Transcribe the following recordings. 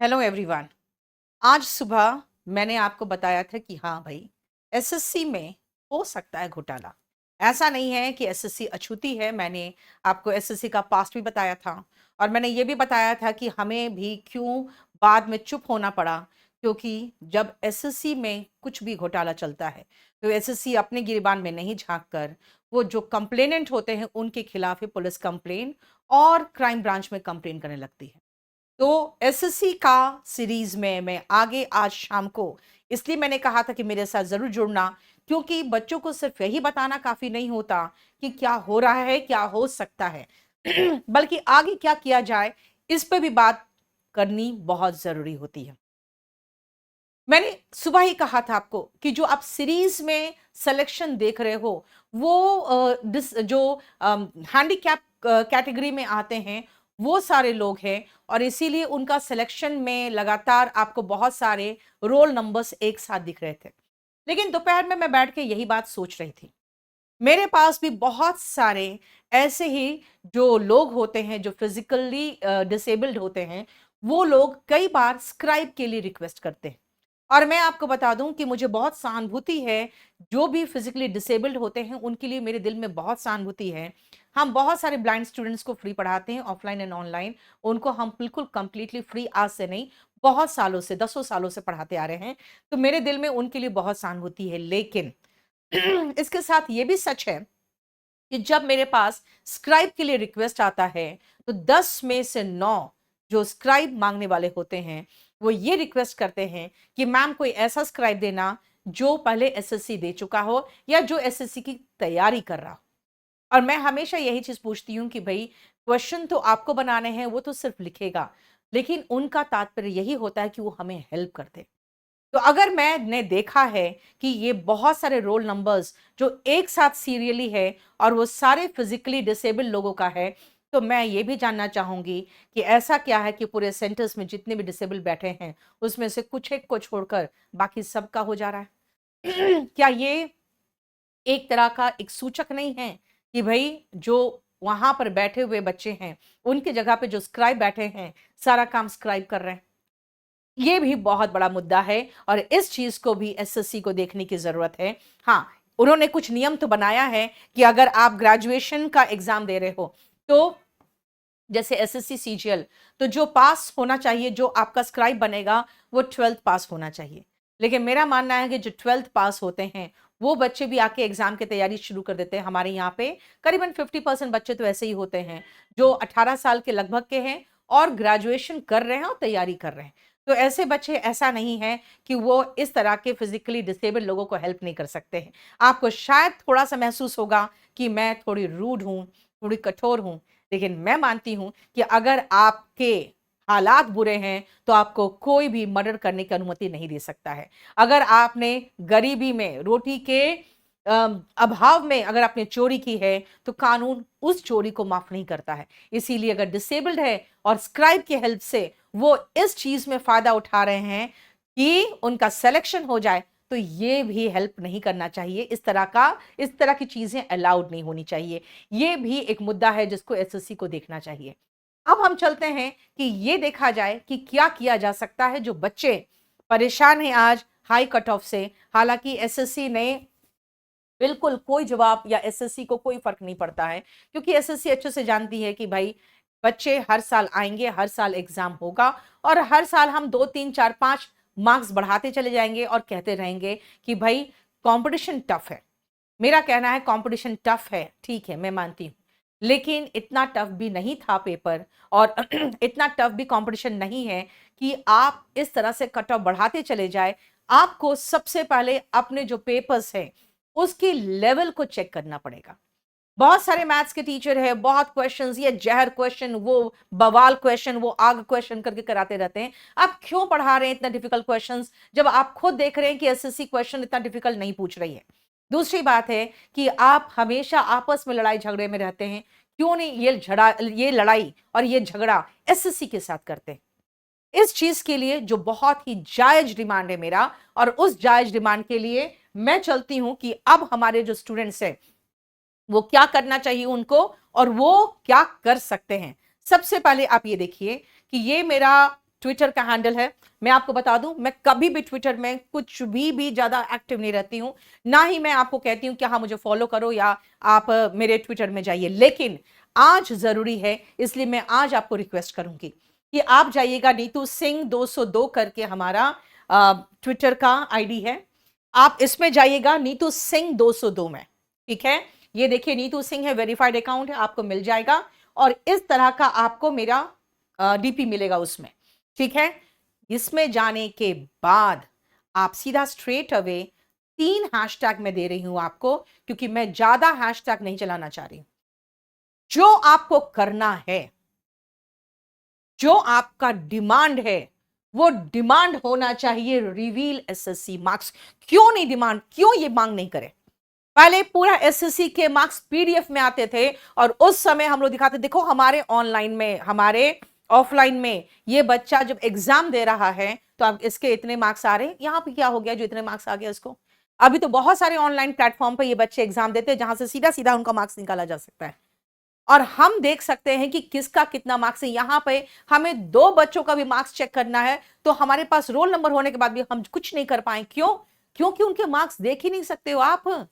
Hello everyone. आज सुबह मैंने आपको बताया था कि हाँ भाई, एसएससी में हो सकता है घोटाला। ऐसा नहीं है कि एसएससी अछूती है। मैंने आपको एसएससी का पास्ट भी बताया था और मैंने ये भी बताया था कि हमें भी क्यों बाद में चुप होना पड़ा, क्योंकि जब एसएससी में कुछ भी घोटाला चलता है तो एसएससी अपने गिरेबान में नहीं झांक कर वो जो कंप्लेनेंट होते हैं उनके खिलाफ ही पुलिस कंप्लेन और क्राइम ब्रांच में कंप्लेन करने लगती है। तो एसएससी का सीरीज में मैं आगे आज शाम को, इसलिए मैंने कहा था कि मेरे साथ जरूर जुड़ना, क्योंकि बच्चों को सिर्फ यही बताना काफी नहीं होता कि क्या हो रहा है, क्या हो सकता है बल्कि आगे क्या किया जाए इस पे भी बात करनी बहुत जरूरी होती है। मैंने सुबह ही कहा था आपको कि जो आप सीरीज में सिलेक्शन देख रहे हो वो जो हैंडीकैप कैटेगरी में आते हैं वो सारे लोग हैं, और इसीलिए उनका सिलेक्शन में लगातार आपको बहुत सारे रोल नंबर्स एक साथ दिख रहे थे। लेकिन दोपहर में मैं बैठ के यही बात सोच रही थी। मेरे पास भी बहुत सारे ऐसे ही जो लोग होते हैं जो फिजिकली डिसेबल्ड होते हैं, वो लोग कई बार स्क्राइब के लिए रिक्वेस्ट करते हैं। और मैं आपको बता दूं कि मुझे बहुत सहानुभूति है। जो भी फिजिकली डिसेबल्ड होते हैं उनके लिए मेरे दिल में बहुत सहानुभूति है। हम बहुत सारे ब्लाइंड स्टूडेंट्स को फ्री पढ़ाते हैं, ऑफलाइन एंड ऑनलाइन। उनको हम बिल्कुल कंप्लीटली फ्री आज से नहीं, बहुत सालों से, दसों सालों से पढ़ाते आ रहे हैं। तो मेरे दिल में उनके लिए बहुत सहानुभूति है। लेकिन इसके साथ ये भी सच है कि जब मेरे पास स्क्राइब के लिए रिक्वेस्ट आता है तो 10 में से 9 जो स्क्राइब मांगने वाले होते हैं वो ये रिक्वेस्ट करते हैं कि मैम कोई ऐसा स्क्राइब देना जो पहले एसएससी दे चुका हो या जो एसएससी की तैयारी कर रहा हो। और मैं हमेशा यही चीज पूछती हूँ कि भाई, क्वेश्चन तो आपको बनाने हैं, वो तो सिर्फ लिखेगा, लेकिन उनका तात्पर्य यही होता है कि वो हमें हेल्प करते। तो अगर मैंने देखा है कि ये बहुत सारे रोल नंबर्स जो एक साथ सीरियली है और वो सारे फिजिकली डिसेबल लोगों का है, तो मैं ये भी जानना चाहूंगी कि ऐसा क्या है कि पूरे सेंटर्स में जितने भी डिसेबल बैठे हैं उसमें से कुछ एक को छोड़कर बाकी सबका हो जा रहा है क्या ये एक तरह का एक सूचक नहीं है कि भाई जो वहां पर बैठे हुए बच्चे हैं उनकी जगह पे जो स्क्राइब बैठे हैं सारा काम स्क्राइब कर रहे हैं? ये भी बहुत बड़ा मुद्दा है और इस चीज को भी एसएससी को देखने की जरूरत है। हाँ, उन्होंने कुछ नियम तो बनाया है कि अगर आप ग्रेजुएशन का एग्जाम दे रहे हो तो जैसे एसएससी सीजीएल, तो जो पास होना चाहिए, जो आपका स्क्राइब बनेगा वो 12th पास होना चाहिए। लेकिन मेरा मानना है कि जो 12th पास होते हैं वो बच्चे भी आके एग्जाम की तैयारी शुरू कर देते हैं। हमारे यहाँ पे करीबन 50% बच्चे तो ऐसे ही होते हैं जो 18 साल के लगभग के हैं और ग्रेजुएशन कर रहे हैं और तैयारी कर रहे हैं। तो ऐसे बच्चे, ऐसा नहीं है कि वो इस तरह के फिजिकली डिसेबल लोगों को हेल्प नहीं कर सकते हैं। आपको शायद थोड़ा सा महसूस होगा कि मैं थोड़ी रूड हूं, थोड़ी कठोर हूं, लेकिन मैं मानती हूं कि अगर आपके हालात बुरे हैं तो आपको कोई भी मर्डर करने की अनुमति नहीं दे सकता है। अगर आपने गरीबी में, रोटी के अभाव में अगर आपने चोरी की है तो कानून उस चोरी को माफ नहीं करता है। इसीलिए अगर डिसेबल्ड है और स्क्राइब की हेल्प से वो इस चीज में फायदा उठा रहे हैं कि उनका सिलेक्शन हो जाए, तो ये भी हेल्प नहीं करना चाहिए। इस तरह की चीजें अलाउड नहीं होनी चाहिए। ये भी एक मुद्दा है जिसको एसएससी को देखना चाहिए। अब हम चलते हैं कि ये देखा जाए कि क्या किया जा सकता है। जो बच्चे परेशान हैं आज हाई कट ऑफ से, हालांकि एसएससी ने बिल्कुल कोई जवाब, या एसएससी को कोई फर्क नहीं पड़ता है, क्योंकि एसएससी अच्छे से जानती है कि भाई बच्चे हर साल आएंगे, हर साल एग्जाम होगा और हर साल हम 2 3 4 5 मार्क्स बढ़ाते चले जाएंगे और कहते रहेंगे कि भाई कंपटीशन टफ है। मेरा कहना है कंपटीशन टफ है, ठीक है, मैं मानती हूं, लेकिन इतना टफ भी नहीं था पेपर, और इतना टफ भी कंपटीशन नहीं है कि आप इस तरह से कट ऑफ बढ़ाते चले जाए। आपको सबसे पहले अपने जो पेपर्स हैं उसकी लेवल को चेक करना पड़ेगा। बहुत सारे मैथ्स के टीचर है, बहुत क्वेश्चंस, ये जहर क्वेश्चन, वो बवाल क्वेश्चन, वो आग क्वेश्चन करके कराते रहते हैं। आप क्यों पढ़ा रहे हैं इतना डिफिकल्ट क्वेश्चंस जब आप खुद देख रहे हैं कि एसएससी क्वेश्चन इतना डिफिकल्ट नहीं पूछ रही है? दूसरी बात है कि आप हमेशा आपस में लड़ाई झगड़े में रहते हैं। क्यों नहीं ये लड़ाई और ये झगड़ा एसएससी के साथ करते हैं? इस चीज के लिए जो बहुत ही जायज डिमांड है मेरा, और उस जायज डिमांड के लिए मैं चलती हूं कि अब हमारे जो स्टूडेंट्स हैं वो क्या करना चाहिए उनको, और वो क्या कर सकते हैं। सबसे पहले आप ये देखिए कि ये मेरा ट्विटर का हैंडल है। मैं आपको बता दूं, मैं कभी भी ट्विटर में कुछ भी ज्यादा एक्टिव नहीं रहती हूं, ना ही मैं आपको कहती हूं कि हाँ मुझे फॉलो करो या आप मेरे ट्विटर में जाइए। लेकिन आज जरूरी है, इसलिए मैं आज आपको रिक्वेस्ट करूंगी कि आप जाइएगा, नीतू सिंह 202 करके हमारा ट्विटर का आईडी है, आप इसमें जाइएगा नीतू सिंह 202 में। ठीक है, ये देखिए नीतू सिंह है, वेरीफाइड अकाउंट है, आपको मिल जाएगा और इस तरह का आपको मेरा डीपी मिलेगा उसमें। ठीक है, इसमें जाने के बाद आप सीधा स्ट्रेट अवे 3 हैशटैग में दे रही हूं आपको, क्योंकि मैं ज्यादा हैशटैग नहीं चलाना चाह रही। जो आपको करना है, जो आपका डिमांड है, वो डिमांड होना चाहिए रिवील एसएससी मार्क्स। क्यों नहीं डिमांड, क्यों ये मांग नहीं करे? पहले पूरा एसएससी के मार्क्स पीडीएफ में आते थे और उस समय हम लोग दिखाते, देखो हमारे ऑनलाइन में, हमारे ऑफलाइन में, ये बच्चा जब एग्जाम दे रहा है तो अब इसके इतने मार्क्स आ रहे हैं। यहां पे क्या हो गया जो इतने मार्क्स आ गया इसको? अभी तो बहुत सारे ऑनलाइन प्लेटफॉर्म पर ये बच्चे एग्जाम देते हैं जहां से सीधा सीधा उनका मार्क्स निकाला जा सकता है और हम देख सकते हैं कि किसका कितना मार्क्स है। यहां पे हमें 2 बच्चों का भी मार्क्स चेक करना है तो हमारे पास रोल नंबर होने के बाद भी हम कुछ नहीं कर पाए। क्यों? क्योंकि उनके मार्क्स देख ही नहीं सकते हो आप।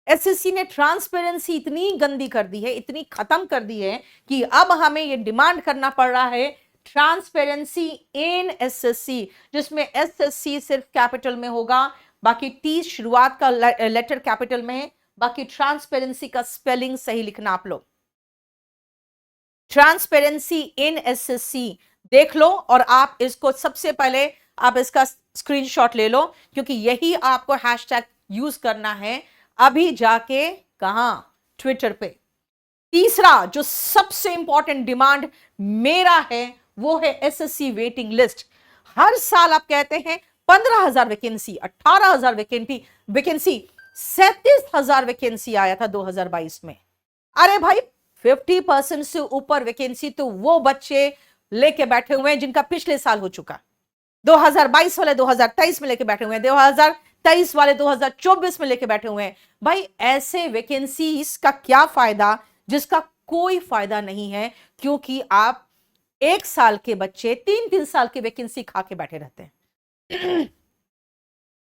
एसएससी ने ट्रांसपेरेंसी इतनी गंदी कर दी है, इतनी खत्म कर दी है कि अब हमें यह डिमांड करना पड़ रहा है ट्रांसपेरेंसी इन एसएससी, जिसमें एसएससी सिर्फ कैपिटल में होगा, बाकी टी शुरुआत का लेटर कैपिटल में है, बाकी ट्रांसपेरेंसी का स्पेलिंग सही लिखना आप लोग। ट्रांसपेरेंसी इन एसएससी देख लो और आप इसको सबसे पहले आप इसका स्क्रीनशॉट ले लो, क्योंकि यही आपको हैशटैग यूज करना है अभी जाके कहां, ट्विटर पे। तीसरा जो सबसे इंपॉर्टेंट डिमांड मेरा है वो है एसएससी वेटिंग लिस्ट। हर साल आप कहते हैं 15,000 वैकेंसी, 18,000 वैकेंसी, 37,000 वैकेंसी आया था 2022 में। अरे भाई 50% से ऊपर वैकेंसी तो वो बच्चे लेके बैठे हुए हैं जिनका पिछले साल हो चुका। 2022 वाले 2023 में लेके बैठे हुए हैं, 2023 वाले 2024 में लेके बैठे हुए हैं। भाई ऐसे वैकेंसीज का क्या फायदा जिसका कोई फायदा नहीं है, क्योंकि आप 1 साल के बच्चे 3-3 साल की वैकेंसी खा के बैठे रहते हैं।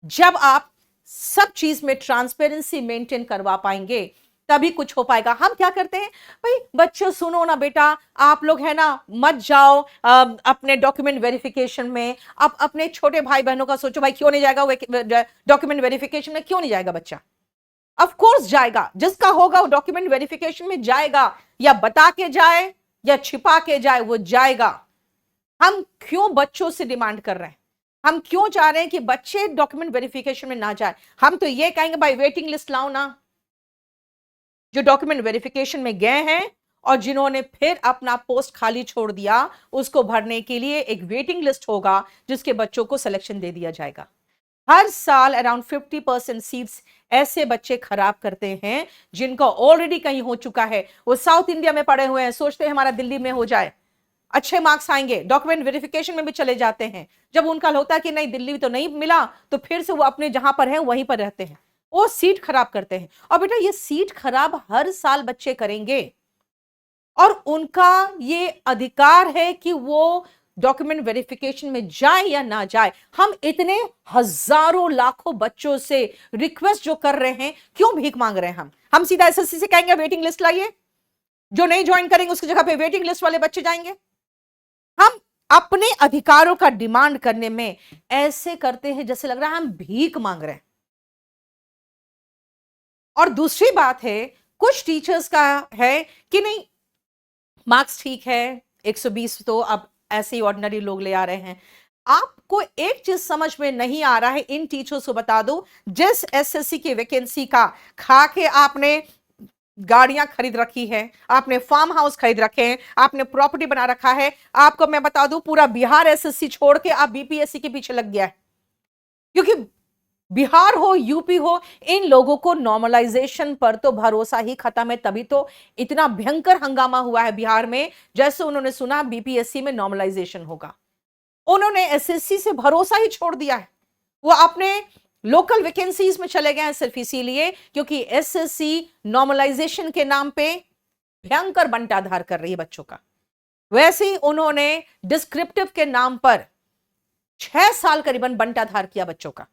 जब आप सब चीज में ट्रांसपेरेंसी मेंटेन करवा पाएंगे तभी कुछ हो पाएगा। हम क्या करते हैं भाई, बच्चों सुनो ना बेटा, आप लोग है ना मत जाओ अपने डॉक्यूमेंट वेरिफिकेशन में। आप अपने छोटे भाई बहनों का सोचो, भाई क्यों नहीं जाएगा डॉक्यूमेंट वेरिफिकेशन में? क्यों नहीं जाएगा बच्चा? ऑफ कोर्स जाएगा, जिसका होगा वो डॉक्यूमेंट वेरिफिकेशन में जाएगा, या बता के जाए या छिपा के जाए, वो जाएगा। हम क्यों बच्चों से डिमांड कर रहे हैं? हम क्यों चाह रहे हैं कि बच्चे डॉक्यूमेंट वेरिफिकेशन में ना जाए? हम तो ये कहेंगे भाई वेटिंग लिस्ट लाओ ना, जो डॉक्यूमेंट वेरिफिकेशन में गए हैं और जिन्होंने फिर अपना पोस्ट खाली छोड़ दिया, उसको भरने के लिए एक वेटिंग लिस्ट होगा जिसके बच्चों को सिलेक्शन दे दिया जाएगा। हर साल अराउंड 50% सीट्स ऐसे बच्चे खराब करते हैं जिनका ऑलरेडी कहीं हो चुका है। वो साउथ इंडिया में पड़े हुए हैं, सोचते हैं हमारा दिल्ली में हो जाए, अच्छे मार्क्स आएंगे, डॉक्यूमेंट वेरिफिकेशन में भी चले जाते हैं। जब उनका होता है कि नहीं दिल्ली तो नहीं मिला, तो फिर से वो अपने जहां पर है वहीं पर रहते हैं, वो सीट खराब करते हैं। और बेटा ये सीट खराब हर साल बच्चे करेंगे और उनका ये अधिकार है कि वो डॉक्यूमेंट वेरिफिकेशन में जाए या ना जाए। हम इतने हजारों लाखों बच्चों से रिक्वेस्ट जो कर रहे हैं, क्यों भीख मांग रहे हैं? हम सीधा एसएससी से कहेंगे वेटिंग लिस्ट लाइए, जो नहीं ज्वाइन करेंगे उसकी जगह पे वेटिंग लिस्ट वाले बच्चे जाएंगे। हम अपने अधिकारों का डिमांड करने में ऐसे करते हैं जैसे लग रहा है हम भीख मांग रहे हैं। और दूसरी बात है, कुछ टीचर्स का है कि नहीं मार्क्स ठीक है 120 तो अब ऐसे ही ऑर्डिनरी लोग ले आ रहे हैं। आपको एक चीज समझ में नहीं आ रहा है, इन टीचर्स को बता दो, जिस एसएससी की वैकेंसी का खा के आपने गाड़ियां खरीद रखी है, आपने फार्म हाउस खरीद रखे हैं, आपने प्रॉपर्टी बना रखा है, आपको मैं बता दूं पूरा बिहार एसएससी छोड़ के आप बीपीएससी के पीछे लग गया है। क्योंकि बिहार हो यूपी हो, इन लोगों को नॉर्मलाइजेशन पर तो भरोसा ही खत्म है। तभी तो इतना भयंकर हंगामा हुआ है बिहार में, जैसे उन्होंने सुना बीपीएससी में नॉर्मलाइजेशन होगा। उन्होंने एसएससी से भरोसा ही छोड़ दिया है, वो अपने लोकल वैकेंसीज में चले गए हैं सिर्फ इसीलिए क्योंकि एसएससी नॉर्मलाइजेशन के नाम पे भयंकर बंटाधार कर रही है बच्चों का। वैसे ही उन्होंने डिस्क्रिप्टिव के नाम पर 6 साल करीबन बंटाधार किया बच्चों का।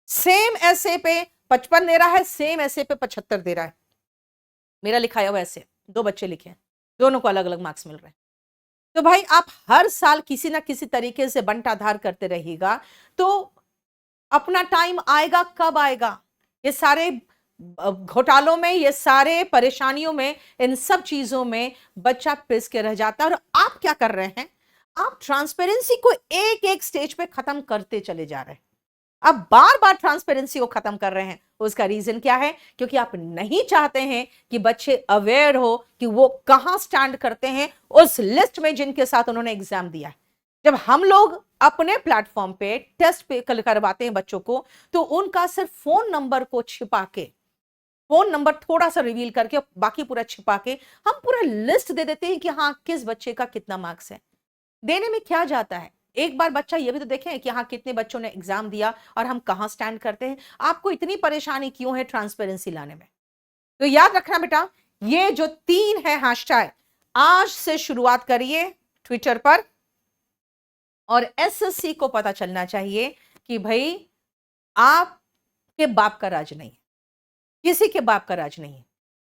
सेम ऐसे पे 55 दे रहा है, सेम ऐसे पे 75 दे रहा है। मेरा लिखाया हुआ ऐसे 2 बच्चे लिखे हैं, दोनों को अलग अलग मार्क्स मिल रहे हैं। तो भाई आप हर साल किसी ना किसी तरीके से बंटाधार करते रहिएगा तो अपना टाइम आएगा, कब आएगा? ये सारे घोटालों में, ये सारे परेशानियों में, इन सब चीजों में बच्चा पिस के रह जाता है। और आप क्या कर रहे हैं? आप ट्रांसपेरेंसी को एक एक स्टेज पे खत्म करते चले जा रहे हैं। आप बार बार ट्रांसपेरेंसी को खत्म कर रहे हैं। उसका रीजन क्या है? क्योंकि आप नहीं चाहते हैं कि बच्चे अवेयर हो कि वो कहां स्टैंड करते हैं उस लिस्ट में जिनके साथ उन्होंने एग्जाम दिया है। जब हम लोग अपने प्लेटफॉर्म पे टेस्ट पे करवाते हैं बच्चों को, तो उनका सिर्फ फोन नंबर को छिपा के, फोन नंबर थोड़ा सा रिवील करके, बाकी पूरा छिपा के हम पूरा लिस्ट दे देते हैं कि हाँ किस बच्चे का कितना मार्क्स है। देने में क्या जाता है? एक बार बच्चा ये भी तो देखें कि हाँ कितने बच्चों ने एग्जाम दिया और हम कहां स्टैंड करते हैं। आपको इतनी परेशानी क्यों है ट्रांसपेरेंसी लाने में? तो याद रखना बेटा, ये जो 3 है हैशटैग, आज से शुरुआत करिए ट्विटर पर। और एसएससी को पता चलना चाहिए कि भाई आपके बाप का राज नहीं है, किसी के बाप का राज नहीं है।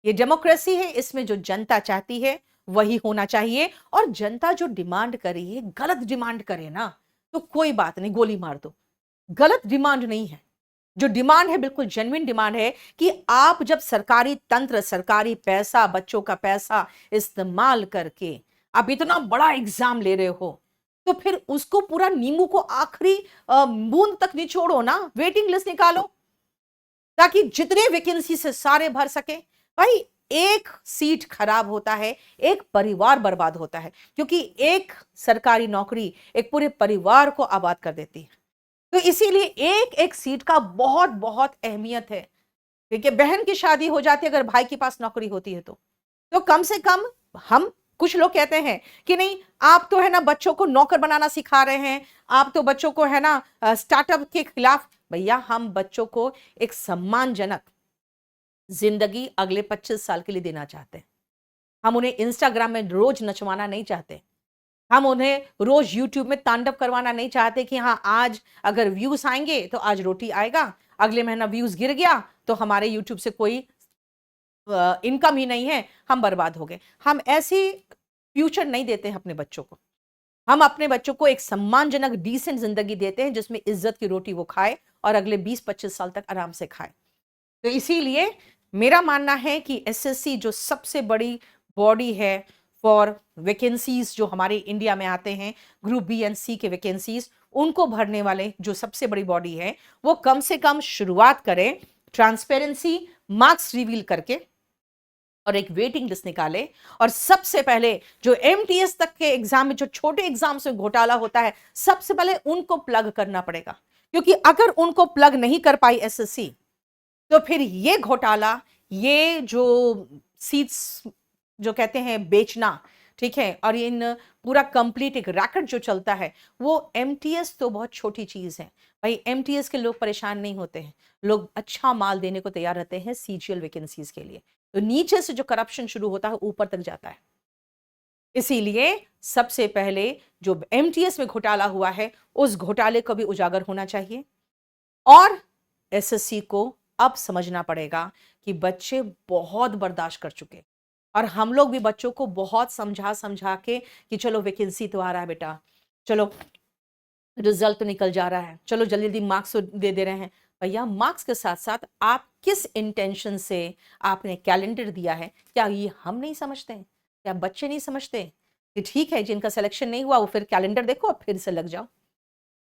ये डेमोक्रेसी है, इसमें जो जनता चाहती है वही होना चाहिए। और जनता जो डिमांड कर रही है, गलत डिमांड करे ना तो कोई बात नहीं, गोली मार दो। गलत डिमांड नहीं है, जो डिमांड है बिल्कुल जेन्युइन डिमांड है कि आप जब सरकारी तंत्र, सरकारी पैसा, बच्चों का पैसा इस्तेमाल करके आप इतना बड़ा एग्जाम ले रहे हो, तो फिर उसको पूरा नींबू को आखिरी बूंद तक निचोड़ो ना, वेटिंग लिस्ट निकालो ताकि जितने वैकेंसी से सारे भर सके। भाई एक सीट खराब होता है, एक परिवार बर्बाद होता है, क्योंकि एक सरकारी नौकरी एक पूरे परिवार को आबाद कर देती है। तो इसीलिए एक एक सीट का बहुत बहुत अहमियत है। देखिए बहन की शादी हो जाती है अगर भाई के पास नौकरी होती है तो कम से कम हम, कुछ लोग कहते हैं कि नहीं आप तो है ना बच्चों को नौकर बनाना सिखा रहे हैं, आप तो बच्चों को है ना स्टार्टअप के खिलाफ। भैया हम बच्चों को एक सम्मानजनक जिंदगी अगले 25 साल के लिए देना चाहते हैं। हम उन्हें इंस्टाग्राम में रोज नचवाना नहीं चाहते, हम उन्हें रोज यूट्यूब में तांडव करवाना नहीं चाहते कि हाँ आज अगर व्यूज आएंगे तो आज रोटी आएगा, अगले महीना व्यूज गिर गया तो हमारे यूट्यूब से कोई इनकम ही नहीं है, हम बर्बाद हो गए। हम ऐसी फ्यूचर नहीं देते हैं अपने बच्चों को। हम अपने बच्चों को एक सम्मानजनक डिसेंट जिंदगी देते हैं जिसमें इज्जत की रोटी वो खाए और अगले 20-25 साल तक आराम से खाए। तो इसीलिए मेरा मानना है कि एसएससी जो सबसे बड़ी बॉडी है फॉर वैकेंसीज जो हमारे इंडिया में आते हैं, ग्रुप बी एंड सी के वैकेंसीज, उनको भरने वाले जो सबसे बड़ी बॉडी है, वो कम से कम शुरुआत करें ट्रांसपेरेंसी, मार्क्स रिवील करके और एक वेटिंग लिस्ट निकाले। और सबसे पहले जो एमटीएस तक के एग्जाम में, जो छोटे एग्जाम्स में घोटाला होता है, सबसे पहले उनको प्लग करना पड़ेगा। क्योंकि अगर उनको प्लग नहीं कर पाई एसएससी तो फिर ये घोटाला, ये जो सीट्स जो कहते हैं बेचना, ठीक है, और इन पूरा कंप्लीट एक रैकेट जो चलता है, वो एमटीएस तो बहुत छोटी चीज है। भाई एमटीएस के लोग परेशान नहीं होते हैं, लोग अच्छा माल देने को तैयार रहते हैं सीजीएल वैकेंसीज के लिए। तो नीचे से जो करप्शन शुरू होता है ऊपर तक जाता है। इसीलिए सबसे पहले जो एमटीएस में घोटाला हुआ है उस घोटाले को भी उजागर होना चाहिए। और एसएससी को अब समझना पड़ेगा कि बच्चे बहुत बर्दाश्त कर चुके, और हम लोग भी बच्चों को बहुत समझा समझा के कि चलो वैकेंसी तो आ रहा है बेटा, चलो रिजल्ट तो निकल जा रहा है, चलो जल्दी जल्दी मार्क्स तो दे दे रहे हैं। भैया मार्क्स के साथ साथ आप किस इंटेंशन से आपने कैलेंडर दिया है, क्या ये हम नहीं समझते हैं? क्या बच्चे नहीं समझते कि ठीक है जिनका सिलेक्शन नहीं हुआ वो फिर कैलेंडर देखो और फिर से लग जाओ।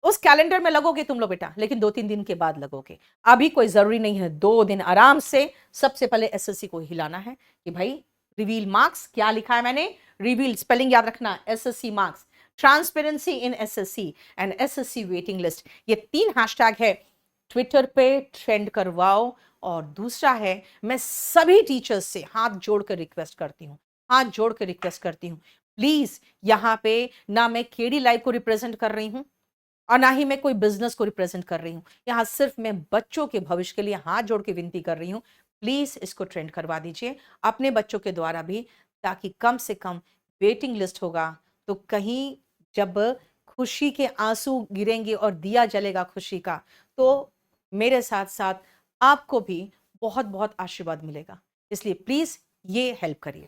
उस कैलेंडर में लगोगे तुम लोग बेटा, लेकिन 2-3 दिन के बाद लगोगे। अभी कोई जरूरी नहीं है, 2 दिन आराम से सबसे पहले एसएससी को हिलाना है कि भाई रिवील मार्क्स। क्या लिखा है मैंने? रिवील, स्पेलिंग याद रखना, SSC marks, transparency in SSC and SSC waiting list. ये 3 हैशटैग है, ट्विटर पे ट्रेंड करवाओ। और दूसरा है, मैं सभी टीचर्स से हाथ जोड़कर रिक्वेस्ट करती हूँ, हाथ जोड़कर रिक्वेस्ट करती हूँ, प्लीज यहाँ पे ना मैं केडी लाइव को रिप्रेजेंट कर रही हूँ और ना ही मैं कोई बिजनेस को रिप्रेजेंट कर रही हूं। यहां सिर्फ मैं बच्चों के भविष्य के लिए हाथ जोड़ के विनती कर रही हूं, प्लीज इसको ट्रेंड करवा दीजिए अपने बच्चों के द्वारा भी, ताकि कम से कम वेटिंग लिस्ट होगा तो कहीं जब खुशी के आंसू गिरेंगे और दिया जलेगा खुशी का, तो मेरे साथ साथ आपको भी बहुत बहुत आशीर्वाद मिलेगा। इसलिए प्लीज ये हेल्प करिए।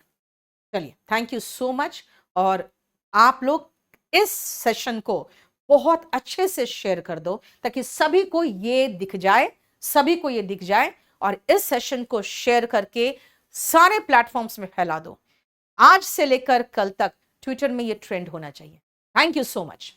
चलिए, थैंक यू सो मच। और आप लोग इस सेशन को बहुत अच्छे से शेयर कर दो ताकि सभी को ये दिख जाए, सभी को ये दिख जाए। और इस सेशन को शेयर करके सारे प्लेटफॉर्म्स में फैला दो। आज से लेकर कल तक ट्विटर में ये ट्रेंड होना चाहिए। Thank you so much.